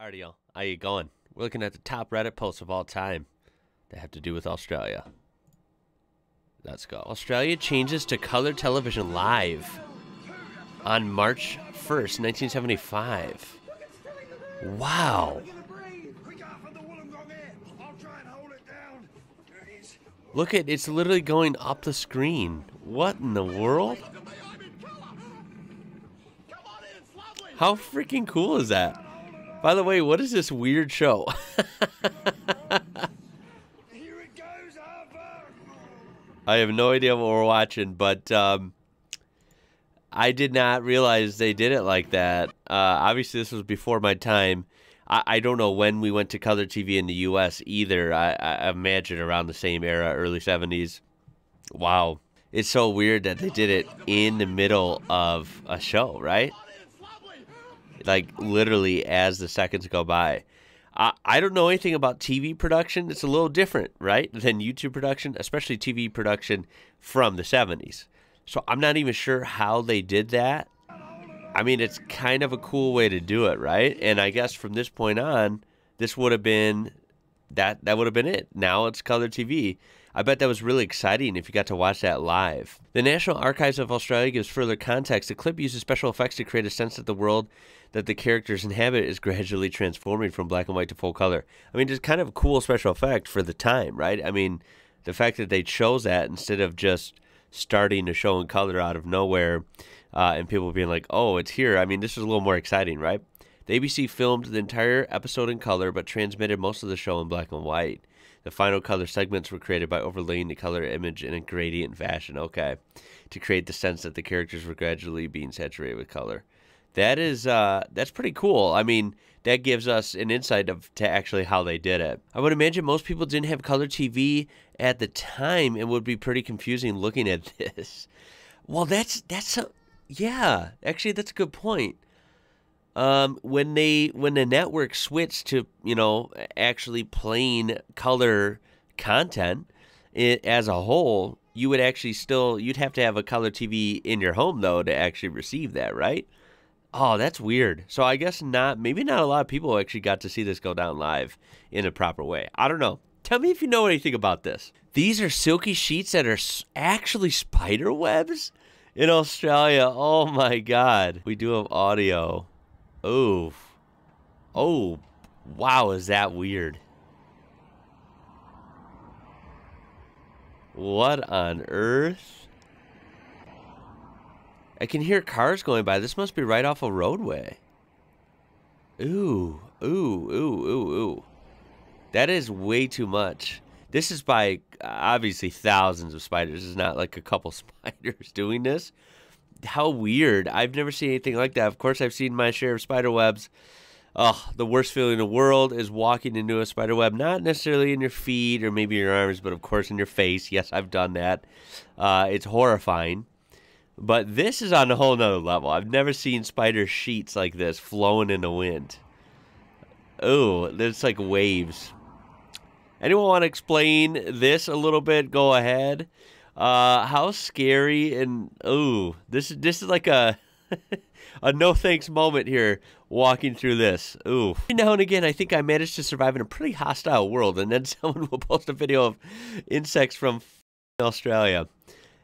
Alrighty, y'all. How you going? We're looking at the top Reddit posts of all time that have to do with Australia. Let's go. Australia changes to color television live on March 1st, 1975. Wow. Look at it's literally going up the screen. What in the world? How freaking cool is that? By the way, what is this weird show? I have no idea what we're watching, but I did not realize they did it like that. Obviously, this was before my time. I don't know when we went to color TV in the U.S. either. I imagine around the same era, early 70s. Wow. It's so weird that they did it in the middle of a show, right? Like, literally as the seconds go by. I don't know anything about TV production. It's a little different, right, than YouTube production, especially TV production from the 70s. So I'm not even sure how they did that. I mean, it's kind of a cool way to do it, right? And I guess from this point on, this would have been, that would have been it. Now it's color TV. I bet that was really exciting if you got to watch that live. The National Archives of Australia gives further context. The clip uses special effects to create a sense that the world that the characters inhabit is gradually transforming from black and white to full color. I mean, it's kind of a cool special effect for the time, right? I mean, the fact that they chose that instead of just starting a show in color out of nowhere and people being like, oh, it's here. I mean, this is a little more exciting, right? The ABC filmed the entire episode in color but transmitted most of the show in black and white. The final color segments were created by overlaying the color image in a gradient fashion, okay, to create the sense that the characters were gradually being saturated with color. That is, that's pretty cool. I mean, that gives us an insight to actually how they did it. I would imagine most people didn't have color TV at the time and would be pretty confusing looking at this. Well, yeah, actually, that's a good point. When the network switched to, you know, actually playing color content as a whole, you would actually you'd have to have a color TV in your home, though, to actually receive that, right? Oh, that's weird. So I guess maybe not a lot of people actually got to see this go down live in a proper way. I don't know. Tell me if you know anything about this. These are silky sheets that are actually spider webs in Australia. Oh my God. We do have audio. Oh, wow, is that weird? What on earth? I can hear cars going by. This must be right off a roadway. Ooh. That is way too much. This is by, obviously, thousands of spiders. It's not like a couple spiders doing this. How weird. I've never seen anything like that. Of course, I've seen my share of spider webs. Oh, the worst feeling in the world is walking into a spider web, not necessarily in your feet or maybe your arms, but of course in your face. Yes, I've done that. It's horrifying. But this is on a whole nother level. I've never seen spider sheets like this flowing in the wind. Oh, there's like waves. Anyone want to explain this a little bit? Go ahead. How scary and this is like a a no thanks moment here walking through this. Ooh. Every now and again I think I managed to survive in a pretty hostile world and then someone will post a video of insects from Australia.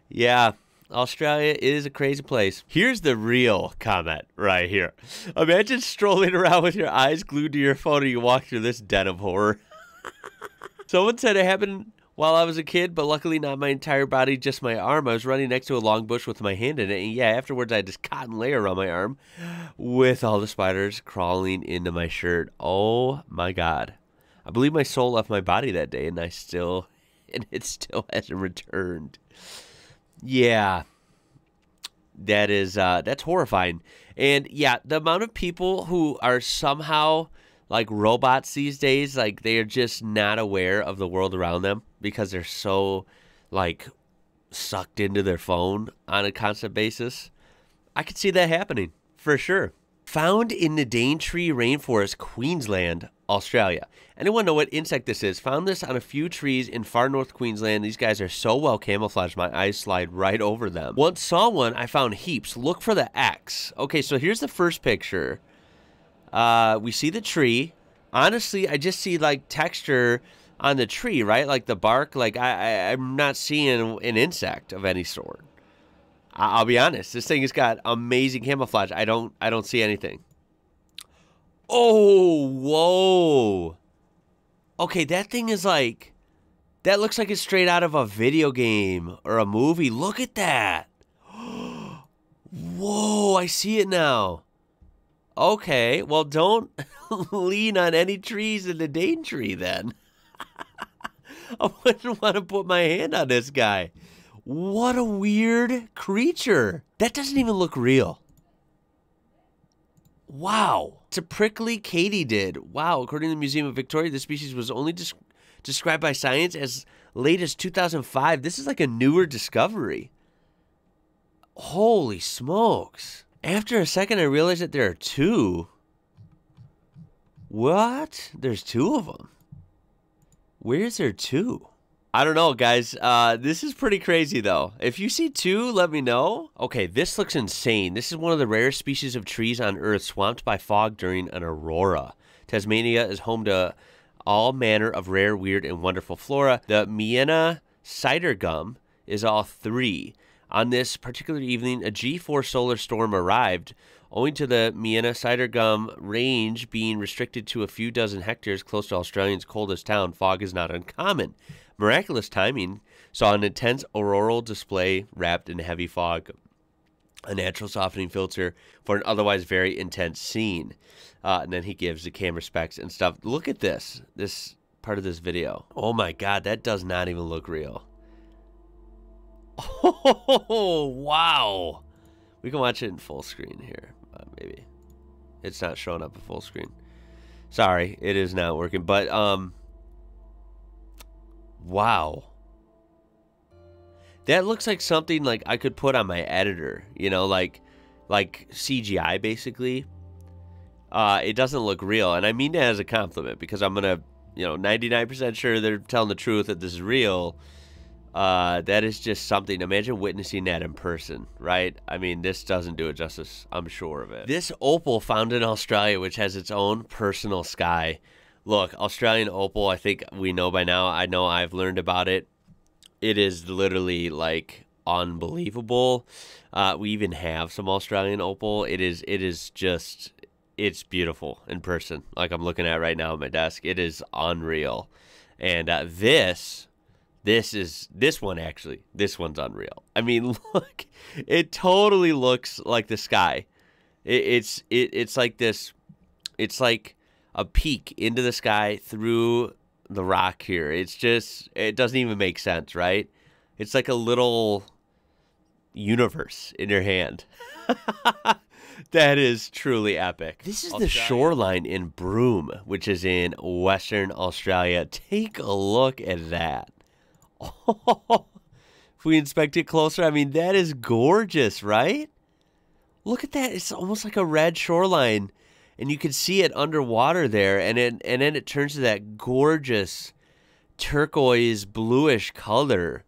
Yeah, Australia is a crazy place. Here's the real comment right here. Imagine strolling around with your eyes glued to your phone and you walk through this den of horror. Someone said it happened while I was a kid, but luckily not my entire body, just my arm. I was running next to a long bush with my hand in it, and yeah, afterwards I had this cotton layer around my arm with all the spiders crawling into my shirt. Oh my God. I believe my soul left my body that day, and it still hasn't returned. Yeah. That's horrifying. And yeah, the amount of people who are somehow like robots these days, like they are just not aware of the world around them because they're so like sucked into their phone on a constant basis. I could see that happening for sure. Found in the Daintree Rainforest, Queensland, Australia. Anyone know what insect this is? Found this on a few trees in far north Queensland. These guys are so well camouflaged, my eyes slide right over them. Once saw one, I found heaps. Look for the X. Okay, so here's the first picture. We see the tree. Honestly, I just see like texture on the tree, right? Like the bark. Like I'm not seeing an insect of any sort. I'll be honest. This thing has got amazing camouflage. I don't see anything. Oh, whoa. Okay, that thing is like, that looks like it's straight out of a video game or a movie. Look at that. Whoa, I see it now. Okay, well, don't lean on any trees in the Daintree then. I wouldn't want to put my hand on this guy. What a weird creature. That doesn't even look real. Wow. It's a prickly katydid. Wow. According to the Museum of Victoria, the species was only described by science as late as 2005. This is like a newer discovery. Holy smokes. After a second, I realized that there are two. What? There's two of them. Where's there two? I don't know, guys. This is pretty crazy, though. If you see two, let me know. Okay, this looks insane. This is one of the rarest species of trees on Earth swamped by fog during an aurora. Tasmania is home to all manner of rare, weird, and wonderful flora. The Miena cider gum is all three. On this particular evening, a G4 solar storm arrived. Owing to the Miena cider gum range being restricted to a few dozen hectares close to Australia's coldest town, fog is not uncommon. Miraculous timing saw an intense auroral display wrapped in heavy fog, a natural softening filter for an otherwise very intense scene. And then he gives the camera specs and stuff. Look at this part of this video. Oh my God, that does not even look real. Oh, wow. We can watch it in full screen here, maybe. It's not showing up at full screen. Sorry, it is not working, but, wow. That looks like something like I could put on my editor, you know, like CGI basically. It doesn't look real, and I mean that as a compliment because I'm gonna, 99% sure they're telling the truth that this is real. That is just something. Imagine witnessing that in person, right? I mean, this doesn't do it justice. I'm sure of it. This opal found in Australia, which has its own personal sky. Look, Australian opal, I think we know by now. I know I've learned about it. It is literally like unbelievable. We even have some Australian opal. It is just, it's beautiful in person. Like I'm looking at right now at my desk. It is unreal. And this one's unreal. I mean, look, it totally looks like the sky. It's like this. It's like a peek into the sky through the rock here. It's just, it doesn't even make sense, right? It's like a little universe in your hand. That is truly epic. This is the Shoreline in Broome, which is in Western Australia. Take a look at that. Oh, if we inspect it closer, I mean, that is gorgeous, right? Look at that. It's almost like a red shoreline, and you can see it underwater there, and then it turns to that gorgeous turquoise bluish color.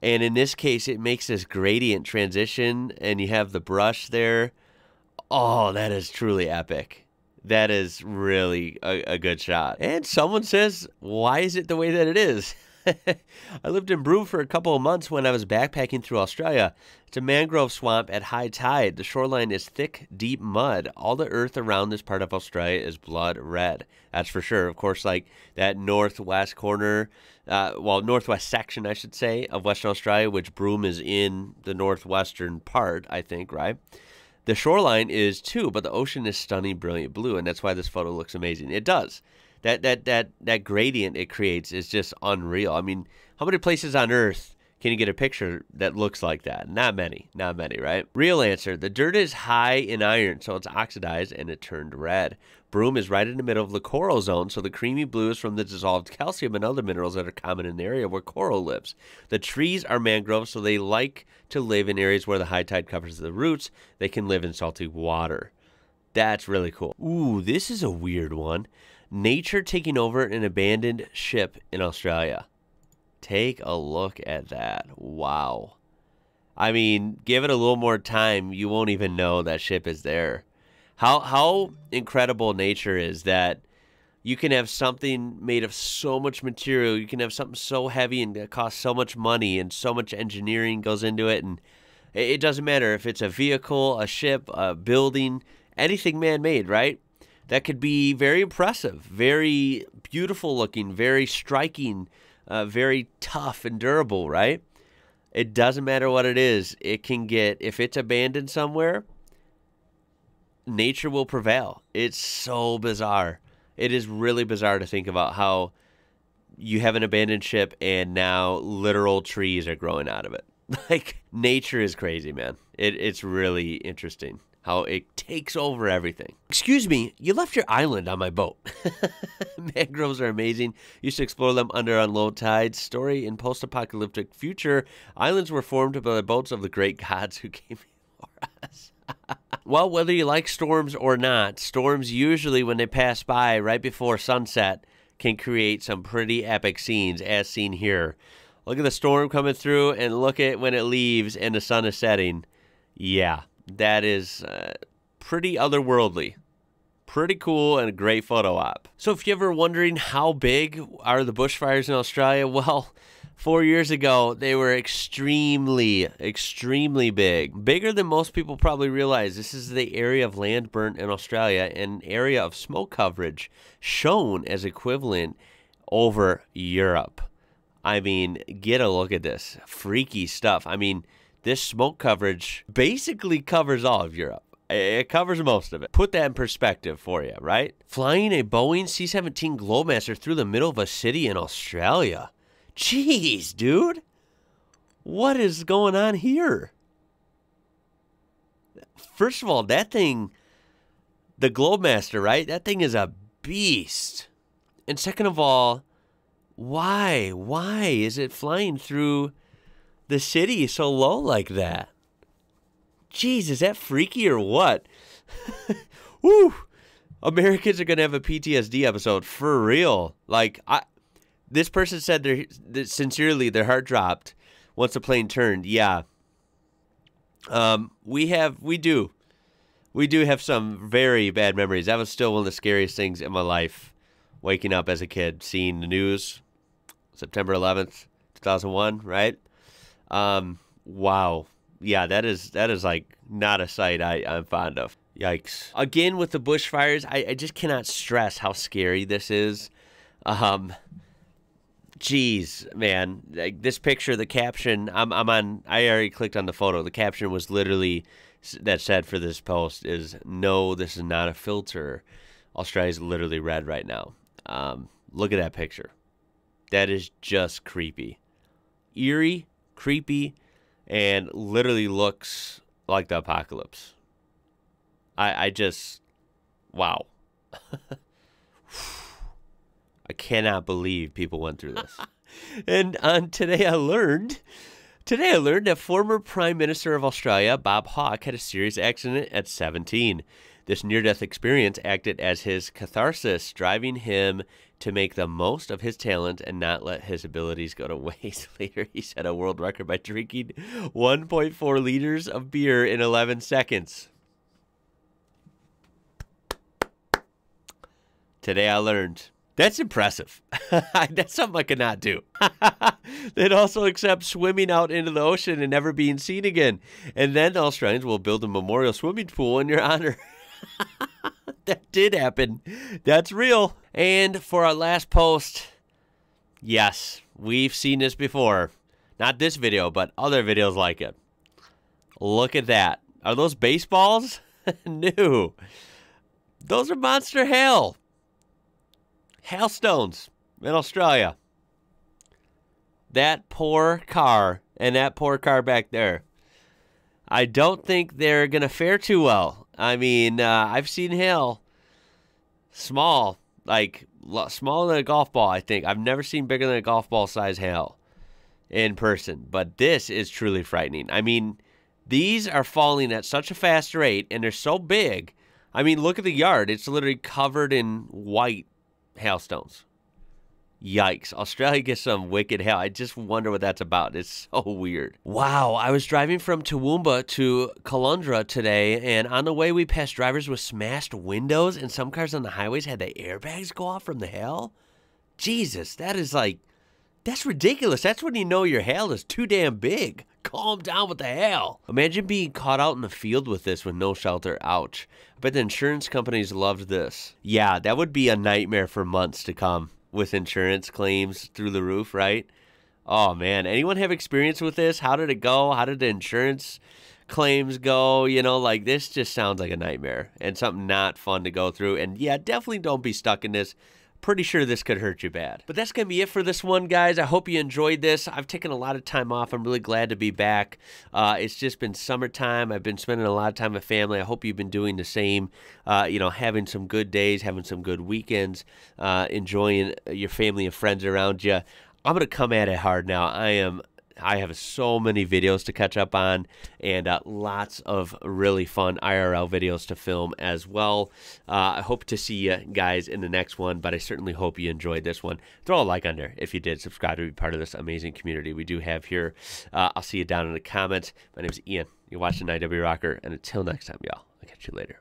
And in this case, it makes this gradient transition, and you have the brush there. Oh, that is truly epic. That is really a good shot. And someone says, why is it the way that it is? I lived in Broome for a couple of months when I was backpacking through Australia. It's a mangrove swamp at high tide. The shoreline is thick, deep mud. All the earth around this part of Australia is blood red. That's for sure. Of course, like that northwest corner, northwest section, I should say, of Western Australia, which Broome is in the northwestern part, I think, right? The shoreline is too, but the ocean is stunning, brilliant blue, and that's why this photo looks amazing. It does. That gradient it creates is just unreal. I mean, how many places on Earth can you get a picture that looks like that? Not many, right? Real answer, the dirt is high in iron, so it's oxidized and it turned red. Broome is right in the middle of the coral zone, so the creamy blue is from the dissolved calcium and other minerals that are common in the area where coral lives. The trees are mangroves, so they like to live in areas where the high tide covers the roots. They can live in salty water. That's really cool. Ooh, this is a weird one. Nature taking over an abandoned ship in Australia. Take a look at that. Wow. I mean, give it a little more time, you won't even know that ship is there. How incredible nature is, that you can have something made of so much material. You can have something so heavy and that costs so much money and so much engineering goes into it. And it doesn't matter if it's a vehicle, a ship, a building, anything man-made, right? That could be very impressive, very beautiful looking, very striking, very tough and durable, right? It doesn't matter what it is. It can get, if it's abandoned somewhere, nature will prevail. It's so bizarre. It is really bizarre to think about how you have an abandoned ship and now literal trees are growing out of it. Like, nature is crazy, man. It's really interesting how it takes over everything. Excuse me, you left your island on my boat. Mangroves are amazing. Used to explore them under on low tides. Story in post-apocalyptic future, islands were formed by the boats of the great gods who came before us. Well, whether you like storms or not, storms usually, when they pass by right before sunset, can create some pretty epic scenes, as seen here. Look at the storm coming through, and look at when it leaves and the sun is setting. Yeah, that is pretty otherworldly. Pretty cool and a great photo op. So if you're ever wondering how big are the bushfires in Australia, well, 4 years ago, they were extremely, extremely big. Bigger than most people probably realize. This is the area of land burnt in Australia, an area of smoke coverage shown as equivalent over Europe. I mean, get a look at this. Freaky stuff. I mean, this smoke coverage basically covers all of Europe. It covers most of it. Put that in perspective for you, right? Flying a Boeing C-17 Glowmaster through the middle of a city in Australia. Jeez, dude. What is going on here? First of all, that thing, the Glowmaster, right? That thing is a beast. And second of all, why? Why is it flying through the city so low like that? Jeez, is that freaky or what? Woo! Americans are going to have a PTSD episode for real. Like, this person said sincerely their heart dropped once the plane turned. Yeah. We do have some very bad memories. That was still one of the scariest things in my life. Waking up as a kid, seeing the news, September 11th, 2001, right? Wow. Yeah, that is like not a sight I'm fond of. Yikes. Again, with the bushfires, I just cannot stress how scary this is. Geez, man, like this picture, the caption, I already clicked on the photo. The caption was literally, that said for this post is, no, this is not a filter. Australia's literally red right now. Look at that picture. That is just creepy. Eerie, creepy, and literally looks like the apocalypse. I just, wow. I cannot believe people went through this. And today I learned that former Prime Minister of Australia, Bob Hawke, had a serious accident at 17. This near-death experience acted as his catharsis, driving him to make the most of his talent and not let his abilities go to waste. Later, he set a world record by drinking 1.4 liters of beer in 11 seconds. Today I learned. That's impressive. That's something I could not do. They'd also accept swimming out into the ocean and never being seen again. And then the Australians will build a memorial swimming pool in your honor. That did happen. That's real. And for our last post, yes, we've seen this before. Not this video, but other videos like it. Look at that. Are those baseballs? No. Those are monster hail. Hailstones in Australia. That poor car and that poor car back there. I don't think they're going to fare too well. I mean, I've seen hail. Small. Like, smaller than a golf ball, I think. I've never seen bigger than a golf ball size hail in person. But this is truly frightening. I mean, these are falling at such a fast rate, and they're so big. I mean, look at the yard. It's literally covered in white hailstones. Yikes. Australia gets some wicked hail. I just wonder what that's about. It's so weird. Wow. I was driving from Toowoomba to Caloundra today, and on the way we passed drivers with smashed windows, and some cars on the highways had the airbags go off from the hail. Jesus, that's ridiculous. That's when you know your hail is too damn big. Calm down with the hail. Imagine being caught out in the field with this with no shelter. Ouch. I bet the insurance companies loved this. Yeah, that would be a nightmare for months to come with insurance claims through the roof, right? Oh, man. Anyone have experience with this? How did it go? How did the insurance claims go? You know, like this just sounds like a nightmare and something not fun to go through. And yeah, definitely don't be stuck in this. Pretty sure this could hurt you bad. But that's going to be it for this one, guys. I hope you enjoyed this. I've taken a lot of time off. I'm really glad to be back. It's just been summertime. I've been spending a lot of time with family. I hope you've been doing the same, having some good days, having some good weekends, enjoying your family and friends around you. I'm going to come at it hard now. I have so many videos to catch up on and lots of really fun IRL videos to film as well. I hope to see you guys in the next one, but I certainly hope you enjoyed this one. Throw a like on there if you did. Subscribe to be part of this amazing community we do have here. I'll see you down in the comments. My name is Ian. You're watching IWrocker, and until next time, y'all, I'll catch you later.